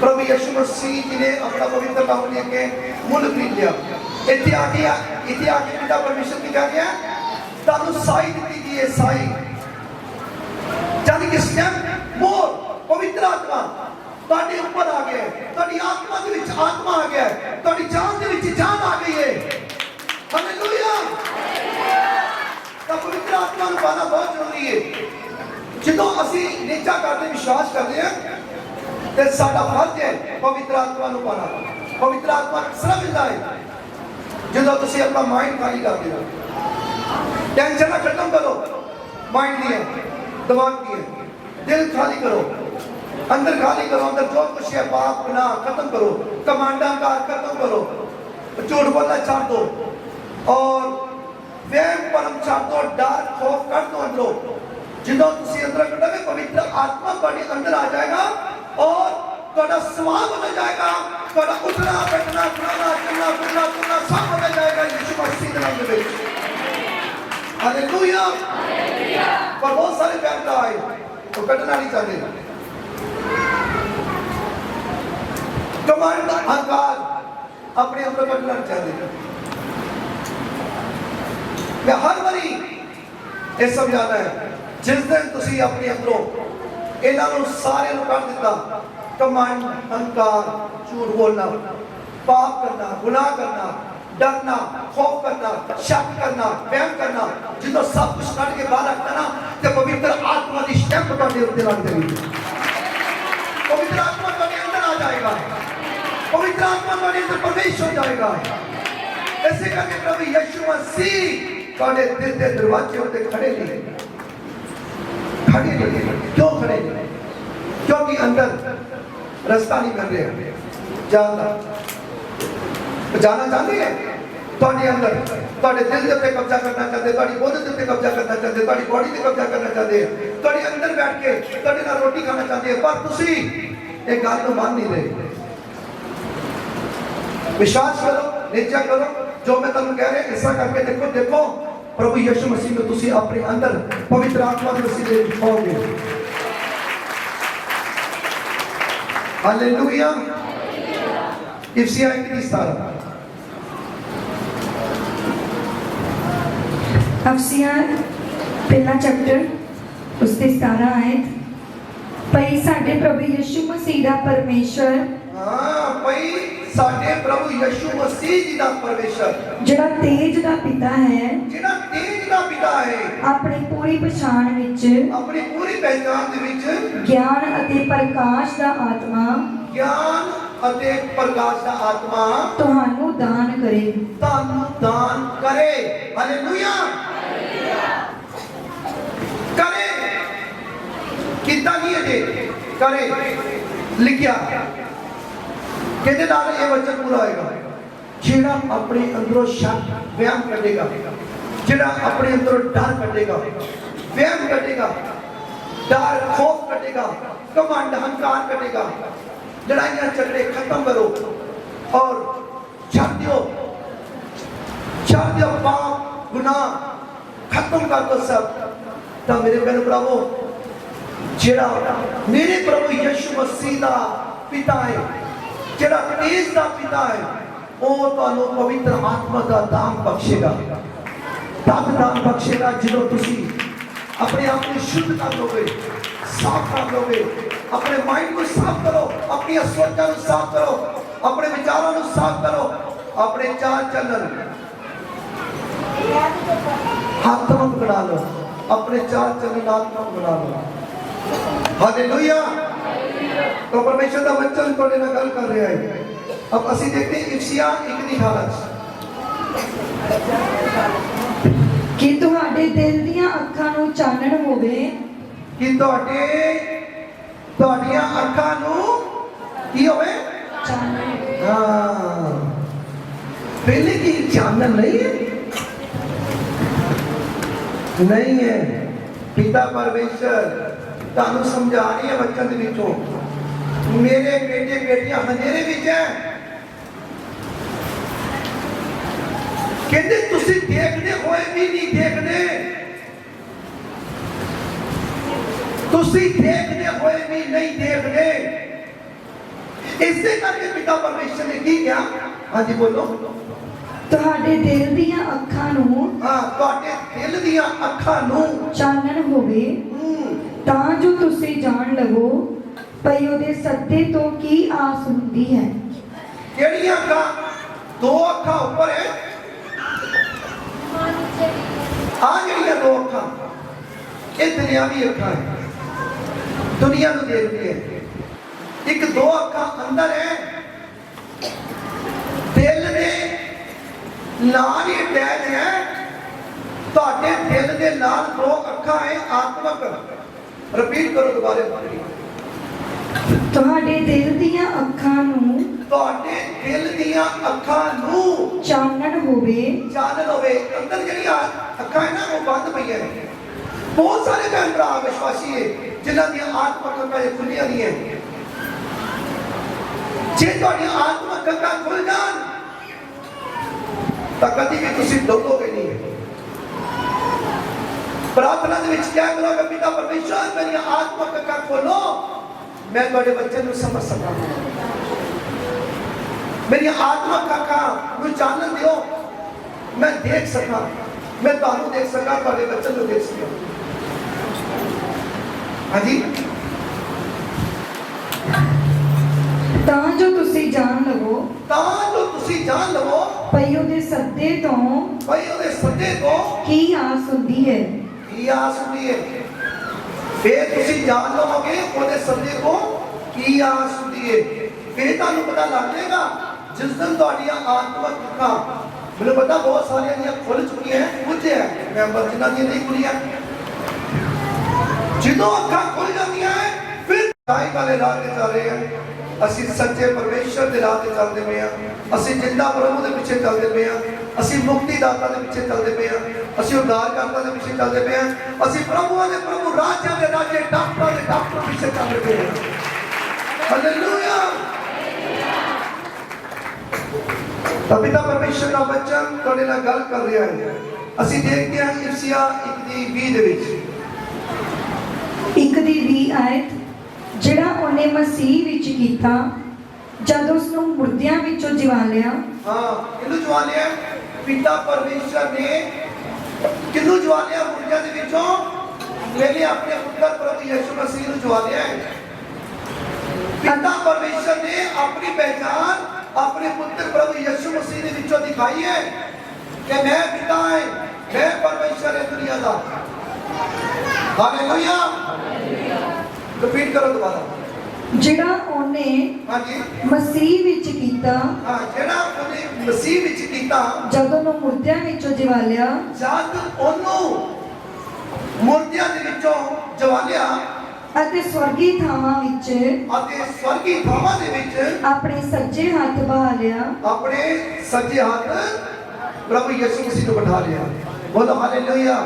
प्रभु यीशु मसीह जी ने अपना पवित्र लहू दे के मुल खरीद लिया। इतने आगे पिता परमेश्वर की क्या गया? तानू साई दी गई है, साई यानी कि स्टैंप मोर, पवित्र आत्मा ਤੁਹਾਡੇ ਉੱਪਰ ਆ ਗਿਆ ਹੈ, ਤੁਹਾਡੀ ਆਤਮਾ ਦੇ ਵਿੱਚ ਆਤਮਾ ਆ ਗਿਆ ਹੈ, ਤੁਹਾਡੀ ਜਾਨ ਦੇ ਵਿੱਚ ਜਾਨ ਆ ਗਈ ਹੈ। ਹਾਲੇਲੂਇਆ। ਤਾਂ ਪਵਿੱਤਰ ਆਤਮਾ ਨੂੰ ਪਾਣਾ ਬਹੁਤ ਜ਼ਰੂਰੀ ਹੈ। ਜਦੋਂ ਅਸੀਂ ਨੇਚਾ ਕਰਦੇ, ਵਿਸ਼ਵਾਸ ਕਰਦੇ ਹਾਂ, ਤੇ ਸਾਡਾ ਫਰਜ਼ ਹੈ ਪਵਿੱਤਰ ਆਤਮਾ ਨੂੰ ਪਾਣਾ। ਪਵਿੱਤਰ ਆਤਮਾ ਕਿਸ ਤਰ੍ਹਾਂ ਮਿਲਦਾ ਹੈ? ਜਦੋਂ ਤੁਸੀਂ ਆਪਣਾ ਮਾਈਂਡ ਖਾਲੀ ਕਰਦੇ ਹੋ, ਟੈਨਸ਼ਨ ਖਤਮ ਕਰੋ, माइंड दिए, दिमाग दिए, दिल खाली करो, अंदर खाली करो, अंदर जो कुछ है पाप गुनाह खत्म करो, कमांडा का खत्म करो, झूठ बोलना छाड़ दो, और वहम भरम छाड़ दो, डर खौफ कर दो अंदरों। जिदों तुसी अंदर करोगे, पवित्र आत्मा तुम्हारे अंदर आ जाएगा और तुम्हारा स्वभाव बदल जाएगा, तुम्हारा उठना बैठना खाना चलना फिरना तुमना सब बदल जाएगा यीशु मसीह के नाम में। हालेलुया। पर बहुत सारे व्यक्ति आए तो कटना नहीं चाहते, कमांड अहंकार अपने अंदर कटना नहीं चाहते। मैं हर बारी ये समझाना है, जिस दिन तुसी अपने अंदरों इन्हों सारे कट दिता, कमांड अहंकार, झूठ बोलना, पाप करना, गुनाह करना, डरना, खौफ करना, शक करना, वहम करना, जिਦੋਂ सब कुछ कट के बाहर रखता ना, तो पवित्र आत्मा की स्टैंप ਤੁਹਾਡੇ ਉੱਤੇ ਲੱਗ ਜਾਏਗੀ। पवित्र आत्मा ਤੁਹਾਡੇ अंदर आ जाएगा, पवित्र आत्मा ਤੁਹਾਡੇ अंदर प्रवेश हो जाएगा। ऐसे करके प्रभु यीशु मसीह ਤੁਹਾਡੇ दिल के दरवाजे ਉੱਤੇ खड़े नहीं, क्यों खड़े नहीं? क्योंकि अंदर रास्ता नहीं कर रहे जानना। जाना चाहते हैं ਤੁਹਾਡੇ ਅੰਦਰ ਤੁਹਾਡੇ ਦਿਲ ਦੇ ਉੱਤੇ ਕਬਜ਼ਾ ਕਰਨਾ ਚਾਹੁੰਦੇ ਤੁਹਾਡੀ ਬੁੱਧ ਦੇ ਉੱਤੇ ਕਬਜ਼ਾ ਕਰਨਾ ਚਾਹੁੰਦੇ ਤੁਹਾਡੀ ਬੋਡੀ ਤੇ ਕਬਜ਼ਾ ਕਰਨਾ ਚਾਹੁੰਦੇ ਤੁਹਾਡੇ ਅੰਦਰ ਬੈਠ ਕੇ ਤੁਹਾਡੇ ਨਾਲ ਰੋਟੀ ਖਾਣਾ ਚਾਹੁੰਦੇ ਪਰ ਤੁਸੀਂ ਇਹ ਗੱਲ ਨੂੰ ਮੰਨ ਨਹੀਂ ਰਹੇ ਵਿਸ਼ਵਾਸ ਕਰੋ ਨਿਸ਼ਚੈ ਕਰੋ ਜੋ ਮੈਂ ਤੁਹਾਨੂੰ ਕਹਿ ਰਿਹਾ ਇਸਾ ਕਰਕੇ ਦੇਖੋ ਪ੍ਰਭੂ ਯਿਸੂ ਮਸੀਹ ਨੂੰ ਤੁਸੀਂ ਆਪਣੇ ਅੰਦਰ ਪਵਿੱਤਰ ਆਤਮਾ ਦੇ ਵਸੀਲੇ ਵਿੱਚ ਪਾਓਗੇ ਹਾਲੇਲੂਇਆ ਇਫਸੀਆਂ 1:17 अफसियां पहला चैप्टर उसके 17 आयत पई साडे प्रभु यीशु मसीह दा परमेश्वर हाँ पई साडे प्रभु यीशु मसीह जी दा परमेश्वर जेड़ा तेज दा पिता है अपनी पूरी पहचान विच दे विच ज्ञान अते प्रकाश दा आत्मा तुहानू दान करे हालेलुया करे कितना नहीं है करे लिखिया कहते नाल ये वचन पूरा होएगा जेड़ा अपने अंदरों शक व्यायाम करेगा जेड़ा अपने अंदरों डर कटेगा व्यायाम कटेगा डर खौफ कटेगा कमांड अहंकार कटेगा लड़ाइयां झगड़े खत्म करो और छाड़ दियो पाप गुनाह खत्म कर दो सब तो मेरे बहन भरावो जेड़ा मेरे प्रभु यीशु मसीह दा पिता है जेड़ा तेज दा पिता है वो तुहानू पवित्र आत्मा दा दान बख्शेगा दान बख्शेगा जिदों तुसी अपने आप को शुद्ध कर लोगे साफ कर लोगे अपने माइंड को साफ करो अपनी सोचां को साफ करो अपने विचारों को साफ करो अपने चाल चलन आत्मक बना लो अपने चाल चलन आत्मक बना लो हालेलुया तो परमेश्वर का वचन थोड़े नाल गल कर रहा है अब असी देखते हैं इफसिया 1:18 कि तुहाडे दिल दियां अखां नूं चानण होवे कि तुहाडियां अखां नूं की होवे चानण हाँ पहले की चानन नहीं है पिता परमेश्वर तानू समझा रही है बच्चों के विचों मेरे बेटे बेटियां हनेरे विच है कहते तुसी देखने होए भी नहीं देखने तुसी देखने होए भी नहीं देखने इससे करके पिता परमेश्वर ने की क्या हाँ जी बोलो तुहाडे दिल दियां अखां नूं हाँ तुहाडे दिल दियां अखां नूं चानण होवे तां जो तुसी जान लवो पई ओदे सद्दे तो की आस हुंदी है केड़ियां अखां दो अखां ऊपर है आ जेड़ियां दो अखां ये दुनियावी अखां है दुनिया नूं देखदी है एक दो अखां अंदर है दिल दे नाल ही अटैच है तुहाडे दिल दे नाल दो अखां है आत्मक रिपीट करो दोबारा तुहाडे दिल दियां अखां नूं तुहाडे दिल दियां अखां नूं चानण होवे अंदर जेहड़ी अखां है ना वो बंद पई है बहुत सारे भैन भरा विश्वासी है जिन्हां दी आत्मक अखां खुलियां नहीं है जे तुहाडी आत्मक अखां खुल जान तां कदी भी तुसीं डोलोगे नहीं प्रार्थना दे विच क्या करोगे पिता परमेश्वर मेरी आत्मक अखां खोलो मैं तुहाडे बच्चे नूं समझ सकां मेरी आत्मक अखां नूं चानन दिओ मैं देख सकां मैं तुहानू देख सकां तुहाडे बच्चे नूं देख सकां हाँ जी तां जो तुसी जान लवो पई ओदे सद्दे तो की आस हुंदी है फिर तुसी जान लवोगे ओदे सद्दे को की आस हुंदी है फिर तुहानू पता लग जाएगा जिस दिन तुहाडियां आत्मक अखां मैनूं पता बहुत सारियां दियां खुल चुकी हैं कुछ है मैंबर जिन्हां दी नहीं खुलियां जिदों अखां खुल जांदियां हैं फिर दाई वाले राह ते चल रहे हैं ਅਸੀਂ ਸੱਚੇ ਪਰਮੇਸ਼ਰ ਦੇ ਰਾਹ ਤੇ ਚੱਲਦੇ ਪਏ ਹਾਂ। ਅਸੀਂ ਜਿੰਦਾ ਪ੍ਰਭੂ ਦੇ ਪਿੱਛੇ ਚੱਲਦੇ ਪਏ ਹਾਂ। ਅਸੀਂ ਮੁਕਤੀ ਦਾਤਾ ਦੇ ਪਿੱਛੇ ਚੱਲਦੇ ਪਏ ਹਾਂ। ਅਸੀਂ ਉद्धारकर्ता ਦੇ ਪਿੱਛੇ ਚੱਲਦੇ ਪਏ ਹਾਂ। ਅਸੀਂ ਪ੍ਰਭੂਆਂ ਦੇ ਪ੍ਰਭੂ, ਰਾਜਿਆਂ ਦੇ ਰਾਜੇ, ਡਾਕਟਰਾਂ ਦੇ ਡਾਕਟਰ ਪਿੱਛੇ ਚੱਲਦੇ ਪਏ ਹਾਂ। ਹਾਲੇਲੂਇਆ। ਤਾਂ ਪਿਤਾ ਪਰਮੇਸ਼ਰ ਦਾ ਬੱਚਨ ਤੁਹਾਡੇ ਨਾਲ ਗੱਲ ਕਰ ਰਿਹਾ ਹੈ। ਅਸੀਂ ਦੇਖਦੇ ਹਾਂ ਇਫਸੀਆ 1:20 ਦੇ ਵਿੱਚ 1:20 ਆਇਤ, ਜਿਹੜਾ ਉਹਨੇ ਮਸੀਹ ਵਿੱਚ ਕੀਤਾ ਜਦ ਉਸ ਨੂੰ ਮੁਰਦਿਆਂ ਵਿੱਚੋਂ ਜਿਵਾ ਲਿਆ। ਹਾਂ, ਕਿਹਨੂੰ ਜਿਵਾ ਲਿਆ? ਪਿਤਾ ਪਰਮੇਸ਼ਰ ਨੇ ਕਿਹਨੂੰ ਜਿਵਾ ਲਿਆ? ਮੁਰਦਿਆਂ ਦੇ ਵਿੱਚੋਂ ਪਹਿਲੇ ਆਪਣੇ ਪੁੱਤਰ ਪ੍ਰਭੂ ਯਿਸੂ ਮਸੀਹ ਨੂੰ ਜਿਵਾ ਲਿਆ ਹੈ। ਪਿਤਾ ਪਰਮੇਸ਼ਰ ਨੇ ਆਪਣੀ ਪਹਿਚਾਨ ਆਪਣੇ ਪੁੱਤਰ ਪ੍ਰਭੂ ਯਿਸੂ ਮਸੀਹ ਦੇ ਵਿੱਚੋਂ ਦਿਖਾਈ ਹੈ ਕਿ ਮੈਂ ਪਿਤਾ ਹਾਂ, ਮੈਂ ਪਰਮੇਸ਼ਰ ਹੈ ਦੁਨੀਆ ਦਾ। ਹਾਲੇਲੂਇਆ। ਰਿਪੀਟ ਕਰੋ ਦੁਬਾਰਾ। ਜਿਹੜਾ ਉਹਨੇ ਹਾਂਜੀ ਮਸੀਹ ਵਿੱਚ ਕੀਤਾ, ਹਾਂ, ਜਿਹੜਾ ਉਹਨੇ ਮਸੀਹ ਵਿੱਚ ਕੀਤਾ ਜਦ ਉਹਨੂੰ ਮੁਰਦਿਆਂ ਵਿੱਚੋਂ ਜਿਵਾ ਲਿਆ, ਜਦ ਉਹਨੂੰ ਮੁਰਦਿਆਂ ਦੇ ਵਿੱਚੋਂ ਜਵਾਲਿਆ ਅਤੇ ਸਵਰਗੀ ਥਾਵਾਂ ਵਿੱਚ ਅਤੇ ਸਵਰਗੀ ਥਾਵਾਂ ਦੇ ਵਿੱਚ ਆਪਣੇ ਸੱਜੇ ਹੱਥ ਬਹਾ ਲਿਆ। ਆਪਣੇ ਸੱਜੇ ਹੱਥ ਪ੍ਰਭੂ ਯਿਸੂ ਮਸੀਹ ਨੂੰ ਬਿਠਾ ਲਿਆ। ਬੋਲੋ ਹਾਲੇਲੂਇਆ।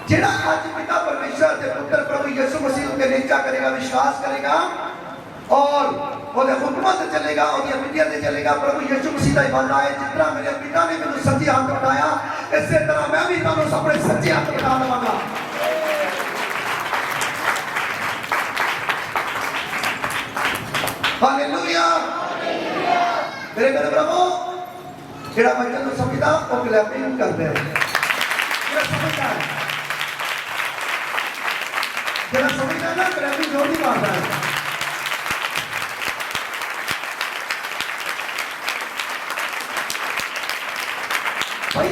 ਜਿਹੜਾ ਅੱਜ ਪਿਤਾ ਪਰਮੇਸ਼ਰ ਦੇ ਪੁੱਤਰ ਪ੍ਰਭੂ ਯਿਸੂ ਮਸੀਹ ਉੱਤੇ ਨਿਚਾ ਕਰੇਗਾ, ਵਿਸ਼ਵਾਸ ਕਰੇਗਾ और ਉਹਦੇ ਹੁਕਮਾਂ ਤੇ ਚੱਲੇਗਾ, ਉਹਦੀਆਂ ਵਿਧੀਆਂ ਤੇ ਚੱਲੇਗਾ, ਪ੍ਰਭੂ ਯਿਸੂ ਮਸੀਹ ਦਾ ਇਬਾਦਤ ਹੈ। ਜਿਸ ਤਰ੍ਹਾਂ ਮੇਰੇ ਪਿਤਾ ਨੇ ਮੈਨੂੰ ਸੱਜੇ ਹੱਥ ਬਿਠਾਇਆ, ਇਸੇ ਤਰ੍ਹਾਂ ਮੈਂ ਵੀ ਤੁਹਾਨੂੰ ਆਪਣੇ ਸੱਜੇ ਹੱਥ ਬਿਠਾ ਲਵਾਂਗਾ। ਹਾਲੇਲੂਇਆ। ਮੇਰੇ ਪ੍ਰਭੂ ਜਿਹੜਾ ਬੱਚਾ ਨੂੰ ਸਮਝਦਾ ਉਹ ਕਲੈਪਿੰਗ ਕਰਦਾ ਹੈ। ਜਿਹੜਾ ਸਮਝਦਾ ਹੈ, ਜਿਹੜਾ ਸਮਝਦਾ ਨਾ ਕਲੈਪਿੰਗ ਜ਼ੋਰ ਨਹੀਂ ਮਾਰਦਾ ਹੈ। ਭਾਈ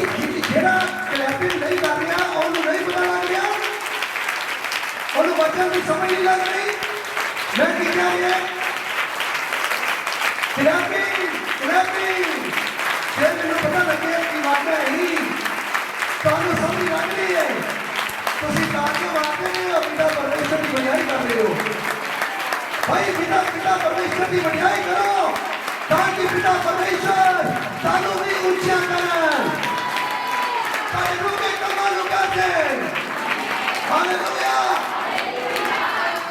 ਜਿਹੜਾ ਕਲੈਪਿੰਗ ਨਹੀਂ ਕਰ ਰਿਹਾ ਉਹਨੂੰ ਨਹੀਂ ਪਤਾ ਲੱਗ ਰਿਹਾ, ਉਹਨੂੰ ਬੱਚਿਆਂ ਨੂੰ ਸਮਝ ਨਹੀਂ ਲੱਗ ਰਹੀ ਮੈਂ ਕੀ ਕਹਿ ਰਿਹਾ। ਕਲੈਪਿੰਗ ਜੇ ਮੈਨੂੰ ਪਤਾ ਲੱਗਿਆ ਕਿ ਵਾਕਿਆ ਹੀ ਤੁਹਾਨੂੰ ਸਮਝ ਲੱਗ ਰਹੀ ਹੈ, ਤੁਸੀਂ ਤਾਂ ਕਿ ਵਾਕਿਆ ਪਿਤਾ ਪਰਮੇਸ਼ਰ ਦੀ ਵਡਿਆਈ ਕਰ ਰਹੇ ਹੋ। ਭਾਈ ਪਿਤਾ ਪਰਮੇਸ਼ਰ ਦੀ ਵਡਿਆਈ ਕਰੋ ਤਾਂ ਕਿ ਪਿਤਾ ਪਰਮੇਸ਼ਰ ਤੁਹਾਨੂੰ ਵੀ ਉੱਚਾ ਕਰਨ।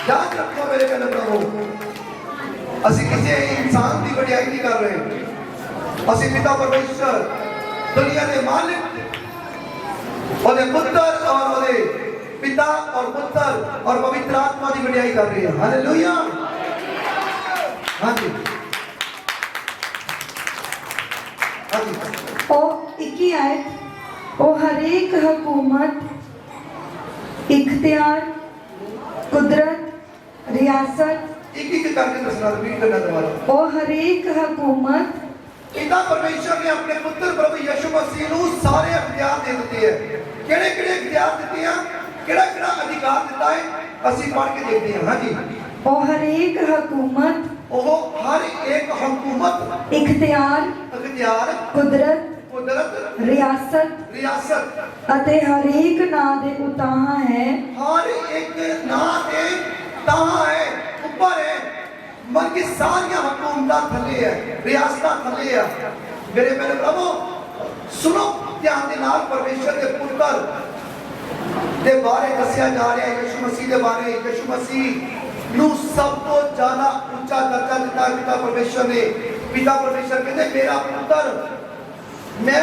याद रखो मेरे कहने प्रभु, ਅਸੀਂ ਕਿਸੇ ਇਨਸਾਨ ਦੀ ਵਡਿਆਈ ਨਹੀਂ ਕਰ ਰਹੇ, ਅਸੀਂ ਪਿਤਾ ਪਰਮੇਸ਼ਰ ਦੁਨੀਆ ਦੇ ਮਾਲਿਕ ਉਹਦੇ ਪੁੱਤਰ ਔਰ ਉਹਦੇ ਪਿਤਾ ਔਰ ਪੁੱਤਰ ਔਰ ਪਵਿੱਤਰ ਆਤਮਾ ਦੀ ਵਡਿਆਈ ਕਰ ਰਹੇ ਹਾਂ। ਹਾਲੇਲੂਇਆ। ਹਾਂਜੀ ਹਾਂਜੀ। ਉਹ 21 ਆਇਤ, ਉਹ ਹਰੇਕ ਹਕੂਮਤ, ਇਖਤਿਆਰ, ਕੁਦਰਤ, ਰਿਆਸਤ, एक करके दसना रिपीट करना दोबारा। ਉਹ ਹਰੇਕ ਹਕੂਮਤ, पिता परमेश्वर ने अपने पुत्र प्रभु यीशु मसीह ਨੂੰ ਸਾਰੇ ਅਖਤਿਆਰ ਦੇ ਦਿੱਤੇ ਹੈ। ਕਿਹੜੇ ਕਿਹੜੇ ਅਖਤਿਆਰ ਦਿੱਤੇ ਆ, ਕਿਹੜਾ ਕਿਹੜਾ ਅਧਿਕਾਰ ਦਿੱਤਾ ਹੈ, ਅਸੀਂ ਪੜ੍ਹ ਕੇ ਦੇਖਦੇ ਹਾਂ। ਹਾਂਜੀ। ਉਹ ਹਰੇਕ ਹਕੂਮਤ, ਉਹ ਹਰ ਇੱਕ ਹਕੂਮਤ, ਇਖਤਿਆਰ, ਅਖਤਿਆਰ, ਕੁਦਰਤ, ਕੁਦਰਤ, ਰਿਆਸਤ ਰਿਆਸਤ ਅਤੇ ਹਰੇਕ ਨਾਂ ਦੇ ਉਤਾਹਾਂ ਹੈ। ਹਰ ਇੱਕ ਨਾਂ ਦੇ ਤਾਹਾਂ ਹੈ, ਉੱਪਰ ਹੈ। ਮਨ ਕੀ ਸਾਰੀਆਂ ਹਕੂਮਤਾਂ ਥੱਲੇ ਹੈ, ਰਿਆਸਤਾਂ ਥੱਲੇ ਹੈ। ਮੇਰੇ ਪ੍ਰਭੂ ਸੁਣੋ ਧਿਆਨ ਦੇ ਨਾਲ। ਪਰਮੇਸ਼ਰ ਦੇ ਪੁੱਤਰ ਦੇ ਬਾਰੇ ਦੱਸਿਆ ਜਾ ਰਿਹਾ ਹੈ, ਯਿਸੂ ਮਸੀਹ ਦੇ ਬਾਰੇ। ਯਿਸੂ ਮਸੀਹ ਨੂੰ ਸਭ ਤੋਂ ਜ਼ਿਆਦਾ ਉੱਚਾ ਦਰਜਾ ਦਿੱਤਾ ਪਿਤਾ ਪਰਮੇਸ਼ਰ ਨੇ। ਪਿਤਾ ਪਰਮੇਸ਼ਰ ਕਹਿੰਦੇ ਮੇਰਾ ਪੁੱਤਰ, ਮੈਂ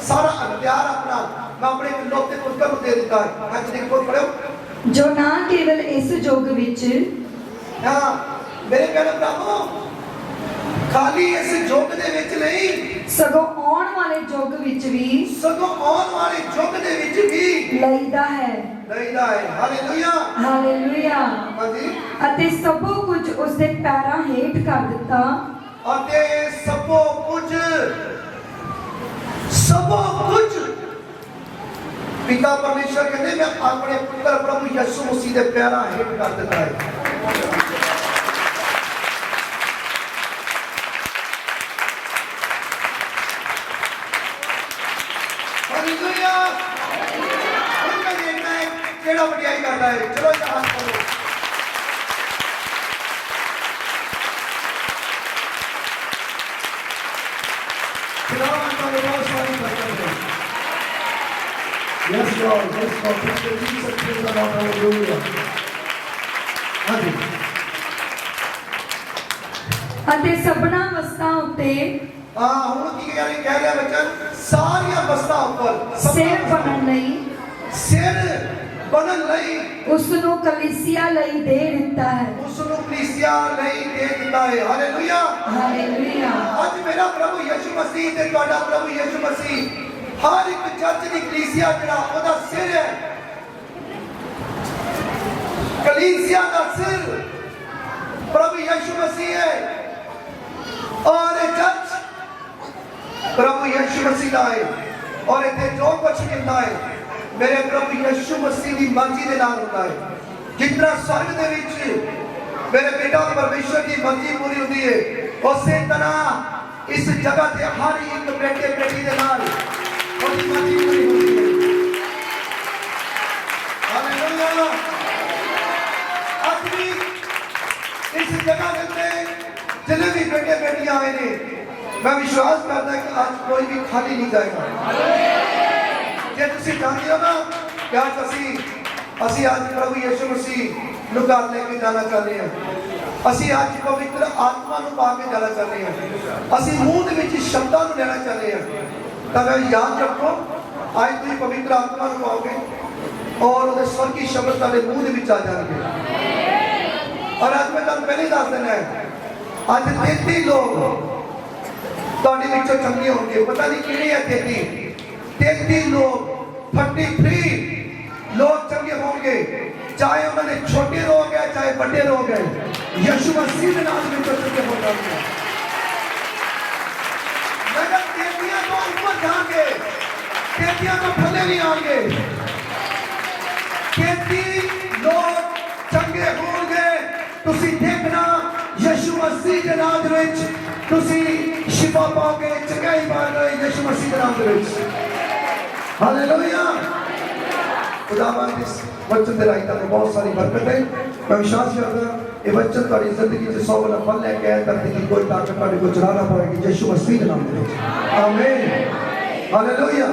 ਸਾਰਾ ਅਖਤਿਆਰ ਆਪਣਾ ਮੈਂ ਆਪਣੇ ਇਕਲੌਤੇ ਪੁੱਤਰ ਨੂੰ ਦੇ ਦਿੱਤਾ ਹੈ। ਅੱਜ ਦੇਖੋ ਪੜ੍ਹੋ, ਜੋ ਨਾ ਕੇਵਲ ਇਸ ਯੁੱਗ ਵਿੱਚ, ਹਾਂ ਮੇਰੇ ਪਿਆਰੇ ਭਰਾਵੋ, ਖਾਲੀ ਇਸ ਯੁੱਗ ਦੇ ਵਿੱਚ ਨਹੀਂ, ਸਗੋਂ ਆਉਣ ਵਾਲੇ ਯੁੱਗ ਵਿੱਚ ਵੀ, ਸਗੋਂ ਆਉਣ ਵਾਲੇ ਯੁੱਗ ਦੇ ਵਿੱਚ ਵੀ ਲਈਦਾ ਹੈ। ਲਈਦਾ ਹੈ। ਹਾਲੇਲੂਇਆ। ਹਾਲੇਲੂਇਆ। ਹਾਂਜੀ। ਅਤੇ ਸਭ ਕੁਝ ਉਸ ਦੇ ਪੈਰਾਂ ਹੇਠ ਕਰ ਦਿੱਤਾ। ਅਤੇ ਸਭ ਕੁਝ ਪਿਤਾ ਪਰਮੇਸ਼ਰ ਕਹਿੰਦੇ ਮੈਂ ਆਪਣੇ ਪੁੱਤਰ ਪ੍ਰਭੂ ਯਿਸੂ ਮਸੀਹ ਦੇ ਪੈਰਾਂ ਹੇਠ ਕਰ ਦਿੱਤਾ ਹੈ। ਹਾਲੇਲੂਇਆ। ਹੁਣ ਮੈਂ ਦੇਖਣਾ ਹੈ ਕਿਹੜਾ ਵਡਿਆਈ ਕਰਦਾ ਹੈ। ਚਲੋ ਇਹਦਾ ਹੱਥ ਕਰੋ। बरकत है। Yes Lord, yes Lord, thank you Jesus, praise the Lord, hallelujah। हाँ जी। ਅਤੇ ਸਭਨਾ ਵਸਤਾਂ ਉੱਤੇ हाँ ਹੁਣ ਕੀ ਕਹਿ ਰਿਹਾ ਬਚਨ, ਸਾਰੀਆਂ ਵਸਤਾਂ ਉੱਪਰ ਸਿਰ ਬਣਨ ਲਈ ਸਿਰ ਬਣਨ ਲਈ ਉਸ ਨੂੰ ਕਲੀਸਿਆ ਲਈ ਦੇ ਦਿੱਤਾ ਹੈ। ਉਸ ਨੂੰ ਕਲੀਸਿਆ ਲਈ ਦੇ ਦਿੱਤਾ ਹੈ। Hallelujah hallelujah. ਅੱਜ ਮੇਰਾ ਪ੍ਰਭੂ ਯਿਸੂ ਮਸੀਹ ਤੇ ਤੁਹਾਡਾ ਪ੍ਰਭੂ ਯਿਸੂ ਮਸੀਹ ਹਰ ਇੱਕ ਚਰਚ ਦੀ ਕਲੀਸਿਆ ਜਿਹੜਾ ਉਹਦਾ ਸਿਰ ਹੈ, ਕਲੀਸਿਆ ਦਾ ਸਿਰ ਪ੍ਰਭੂ ਯਿਸੂ ਮਸੀਹ ਹੈ। और चर्च प्रभु यीशु मसीह का है और इतने जो कुछ मिलता है मेरे प्रभु यीशु मसीह की मर्जी के नाल होता है। जितना स्वर्ग दे विच मेरे पिता परमेश्वर की मर्जी पूरी होती है, उसी तरह इस जगह ते हर एक बेटे बेटी के नाल उसकी मर्जी पूरी होती है। हालेलुया। आज भी इस जगह के जिन्हें भी बेटे बेटियां आए ने, मैं विश्वास करता कि आज कोई भी खाली नहीं जाएगा। जे तुसी जानते हो ना कि आज असी आज प्रभु यीशु मसीह ਨੂੰ ਘਰ ਲੈ ਕੇ ਜਾਣਾ ਚਾਹੁੰਦੇ ਹਾਂ। ਅਸੀਂ ਅੱਜ ਪਵਿੱਤਰ ਆਤਮਾ ਨੂੰ ਪਾ ਕੇ ਜਾਣਾ ਚਾਹੁੰਦੇ ਹਾਂ। ਅਸੀਂ ਮੂੰਹ ਦੇ ਵਿੱਚ ਸ਼ਬਦਾਂ ਨੂੰ ਲੈਣਾ ਚਾਹੁੰਦੇ ਹਾਂ। ਤਾਂ ਮੈਂ ਯਾਦ ਰੱਖੋ, ਅੱਜ ਤੁਸੀਂ ਪਵਿੱਤਰ ਆਤਮਾ ਨੂੰ ਪਾਓਗੇ ਔਰ ਉਹਦੇ ਸਵਰਗੀ ਸ਼ਬਦ ਤੁਹਾਡੇ ਮੂੰਹ ਦੇ ਵਿੱਚ ਆ ਜਾਣਗੇ। ਔਰ ਅੱਜ ਮੈਂ ਤੁਹਾਨੂੰ ਪਹਿਲੇ ਦੱਸ ਦੇਣਾ ਹੈ, ਅੱਜ 33 ਲੋਕ ਤੁਹਾਡੇ ਵਿੱਚੋਂ ਚੰਗੇ ਹੋਣਗੇ। ਪਤਾ ਨਹੀਂ ਕਿਹੜੇ ਆ 33 ਲੋਕ 33 ਲੋਕ ਚੰਗੇ ਹੋਣਗੇ, ਚਾਹੇ ਉਹਨਾਂ ਦੇ ਛੋਟੇ ਰੋਗ ਹੈ ਚਾਹੇ ਵੱਡੇ ਰੋਗ ਹੈ, ਯਿਸੂ ਮਸੀਹ ਦੇ ਨਾਮ ਵਿੱਚ ਚੰਗੇ ਹੋ ਜਾਣਗੇ। ਮਗਰ 33 ਤੋਂ ਉੱਪਰ ਜਾਣਗੇ, 33 ਤੋਂ ਥੱਲੇ ਨਹੀਂ ਆਣਗੇ। 33 ਲੋਕ ਚੰਗੇ ਹੋਣਗੇ। ਤੁਸੀਂ ਦੇਖਣਾ ਯਿਸੂ ਮਸੀਹ ਦੇ ਨਾਮ ਦੇ ਵਿੱਚ ਤੁਸੀਂ ਸ਼ਿਫਾ ਪਾਓਗੇ, ਚੰਗਾਈ ਪਾਓਗੇ ਯਿਸੂ ਮਸੀਹ ਦੇ ਨਾਮ ਦੇ ਵਿੱਚ। ਹਾਲੇਲੂਇਆ। खुदावंद इस वचन दे राही तक बहुत सारी बरकत है। मैं विश्वास करता ये वचन तुम्हारी जिंदगी से 100 गुना फल लेके आए, धरती की कोई ताकत तुम्हारे को चलाना पड़ेगी यीशु मसीह के नाम में। आमीन। हालेलुया।